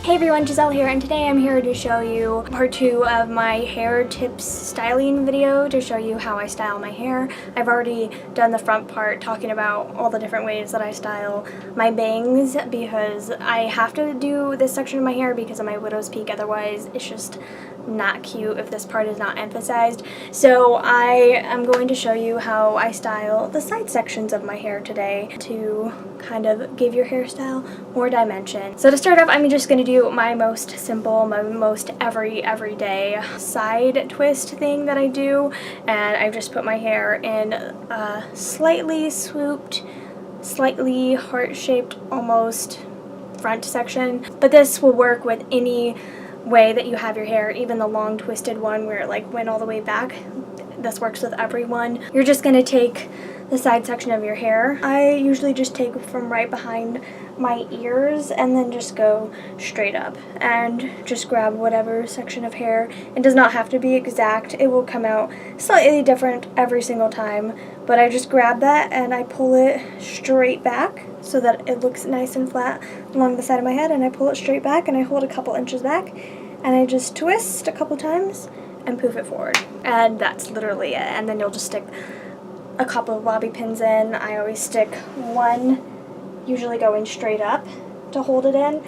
Hey everyone, Giselle here, and today I'm here to show you part 2 of my hair tips styling video to show you how I style my hair. I've already done the front part talking about all the different ways that I style my bangs because I have to do this section of my hair because of my widow's peak, otherwise it's just not cute if this part is not emphasized. So I am going to show you how I style the side sections of my hair today to kind of give your hairstyle more dimension. So to start off, I'm just going to do my most simple, my most everyday side twist thing that I do, and I've just put my hair in a slightly swooped, slightly heart-shaped almost front section, but this will work with any way that you have your hair, even the long twisted one where it like went all the way back. This works with everyone. You're just going to take the side section of your hair. I usually just take from right behind my ears and then just go straight up and just grab whatever section of hair. It does not have to be exact. It will come out slightly different every single time, but I just grab that and I pull it straight back so that it looks nice and flat along the side of my head, and I pull it straight back and I hold a couple inches back and I just twist a couple times and poof it forward, and that's literally it. And then you'll just stick a couple of bobby pins in. I always stick one, usually going straight up to hold it in,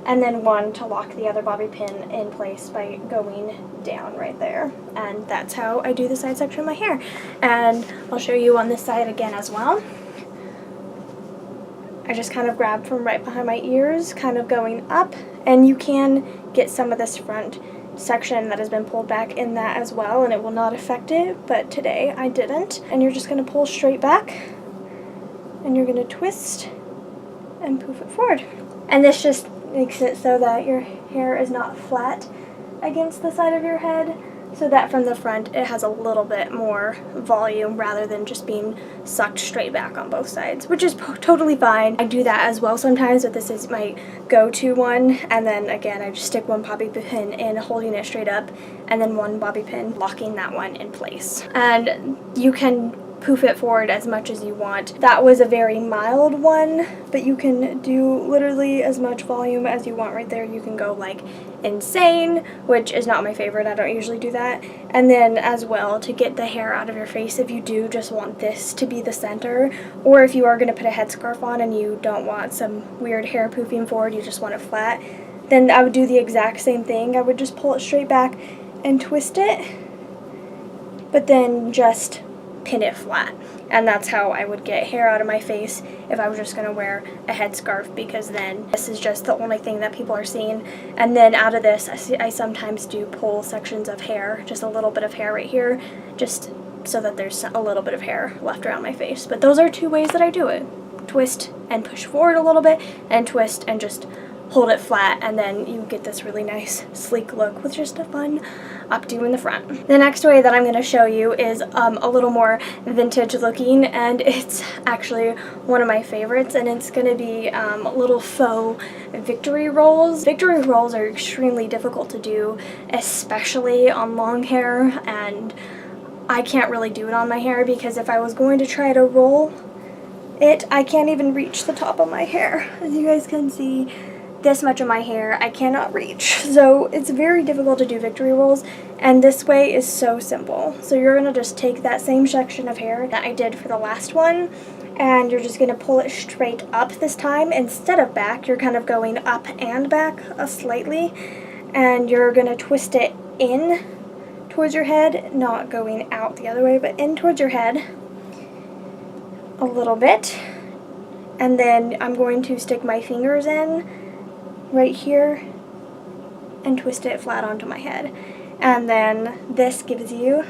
and then one to lock the other bobby pin in place by going down right there. And that's how I do the side section of my hair. And I'll show you on this side again as well. I just kind of grab from right behind my ears, kind of going up, and you can get some of this front section that has been pulled back in that as well, and it will not affect it, but today I didn't. And you're just going to pull straight back, and you're going to twist and poof it forward. And this just makes it so that your hair is not flat against the side of your head, so that from the front it has a little bit more volume rather than just being sucked straight back on both sides, which is totally fine. I do that as well sometimes, but this is my go-to one. And then again, I just stick one bobby pin in, holding it straight up, and then one bobby pin locking that one in place. And you can poof it forward as much as you want. That was a very mild one, but you can do literally as much volume as you want right there. You can go like insane, which is not my favorite. I don't usually do that. And then as well, to get the hair out of your face, if you do just want this to be the center, or if you are going to put a headscarf on and you don't want some weird hair poofing forward, you just want it flat, then I would do the exact same thing. I would just pull it straight back and twist it, but then just pin it flat. And that's how I would get hair out of my face if I was just going to wear a headscarf, because then this is just the only thing that people are seeing. And then out of this, I sometimes do pull sections of hair, just a little bit of hair right here, just so that there's a little bit of hair left around my face. But those are two ways that I do it. Twist and push forward a little bit, and twist and just hold it flat, and then you get this really nice sleek look with just a fun updo in the front. The next way that I'm going to show you is a little more vintage looking, and it's actually one of my favorites, and it's going to be little faux victory rolls. Victory rolls are extremely difficult to do, especially on long hair, and I can't really do it on my hair because if I was going to try to roll it, I can't even reach the top of my hair. As you guys can see, this much of my hair I cannot reach, so it's very difficult to do victory rolls, and this way is so simple. So you're going to just take that same section of hair that I did for the last one, and you're just going to pull it straight up this time instead of back. You're kind of going up and back slightly, and you're going to twist it in towards your head, not going out the other way, but in towards your head a little bit. And then I'm going to stick my fingers in right here and twist it flat onto my head, and then this gives you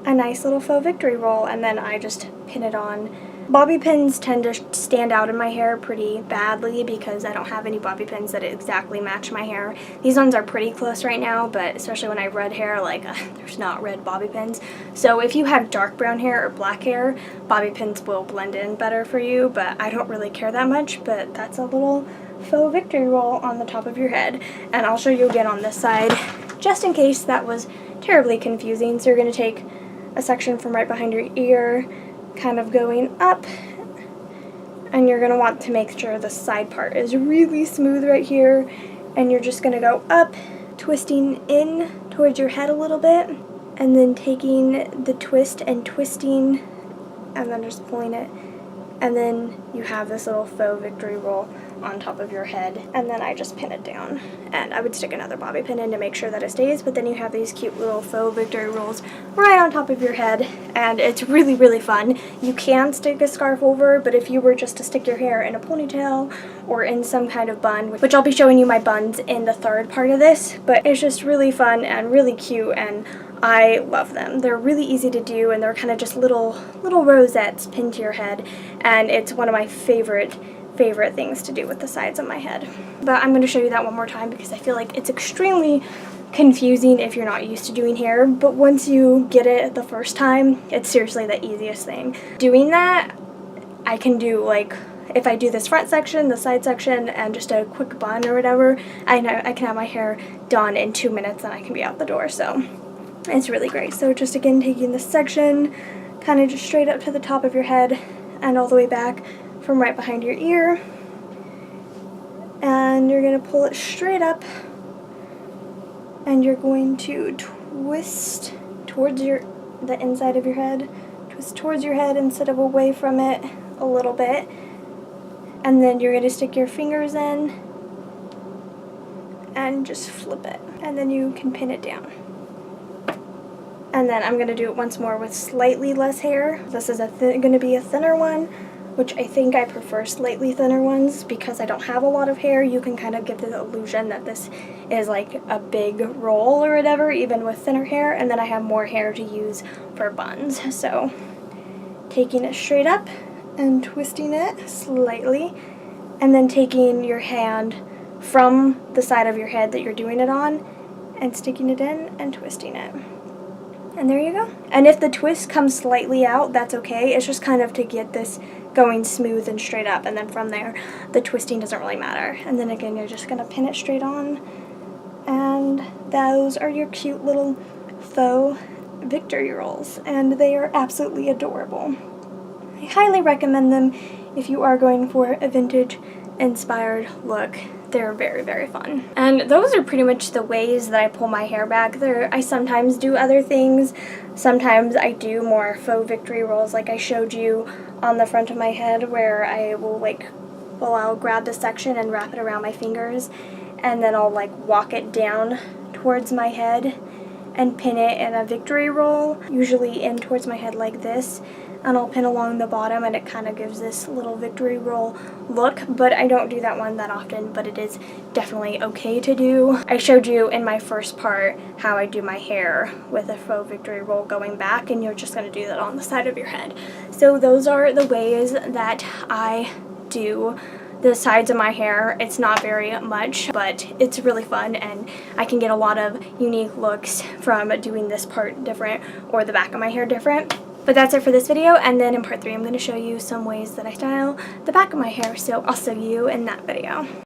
a nice little faux victory roll, and then I just pin it on. Bobby pins tend to stand out in my hair pretty badly because I don't have any bobby pins that exactly match my hair. These ones are pretty close right now, but especially when I have red hair, like there's not red bobby pins. So if you have dark brown hair or black hair, bobby pins will blend in better for you, but I don't really care that much. But that's a little faux victory roll on the top of your head, and I'll show you again on this side just in case that was terribly confusing. So you're going to take a section from right behind your ear, kind of going up, and you're going to want to make sure the side part is really smooth right here, And you're just going to go up, twisting in towards your head a little bit, and then taking the twist and twisting, and then just pulling it. And then you have this little faux victory roll on top of your head, and then I just pin it down. And I would stick another bobby pin in to make sure that it stays, but then you have these cute little faux victory rolls right on top of your head, and it's really, really fun. You can stick a scarf over, but if you were just to stick your hair in a ponytail or in some kind of bun, which I'll be showing you my buns in the third part of this, but it's just really fun and really cute, and I love them. They're really easy to do, and they're kind of just little rosettes pinned to your head, and it's one of my favorite things to do with the sides of my head. But I'm going to show you that one more time because I feel like it's extremely confusing if you're not used to doing hair, but once you get it the first time, it's seriously the easiest thing. Doing that, I can do, like, if I do this front section, the side section, and just a quick bun or whatever, I can have my hair done in 2 minutes and I can be out the door, so it's really great. So just again, taking this section, kind of just straight up to the top of your head and all the way back from right behind your ear, and you're going to pull it straight up, and you're going to twist towards the inside of your head, twist towards your head instead of away from it a little bit, and then you're going to stick your fingers in and just flip it, and then you can pin it down. And then I'm going to do it once more with slightly less hair. This is going to be a thinner one, which I think I prefer slightly thinner ones because I don't have a lot of hair. You can kind of get the illusion that this is like a big roll or whatever, even with thinner hair, and then I have more hair to use for buns. So taking it straight up and twisting it slightly, and then taking your hand from the side of your head that you're doing it on and sticking it in and twisting it. And there you go. And if the twist comes slightly out, that's okay. It's just kind of to get this going smooth and straight up, and then from there the twisting doesn't really matter. And then again, you're just going to pin it straight on, and those are your cute little faux victory rolls, and they are absolutely adorable. I highly recommend them if you are going for a vintage inspired look. They're very, very fun. And those are pretty much the ways that I pull my hair back. I sometimes do other things. Sometimes I do more faux victory rolls like I showed you on the front of my head, where I will I'll grab this section and wrap it around my fingers, and then I'll walk it down towards my head and pin it in a victory roll, usually in towards my head like this, and I'll pin along the bottom, and it kind of gives this little victory roll look. But I don't do that one that often, but it is definitely okay to do. I showed you in my first part how I do my hair with a faux victory roll going back, and you're just going to do that on the side of your head. So those are the ways that I do the sides of my hair. It's not very much, but it's really fun, and I can get a lot of unique looks from doing this part different or the back of my hair different. But that's it for this video, and then in part 3 I'm going to show you some ways that I style the back of my hair, so I'll see you in that video.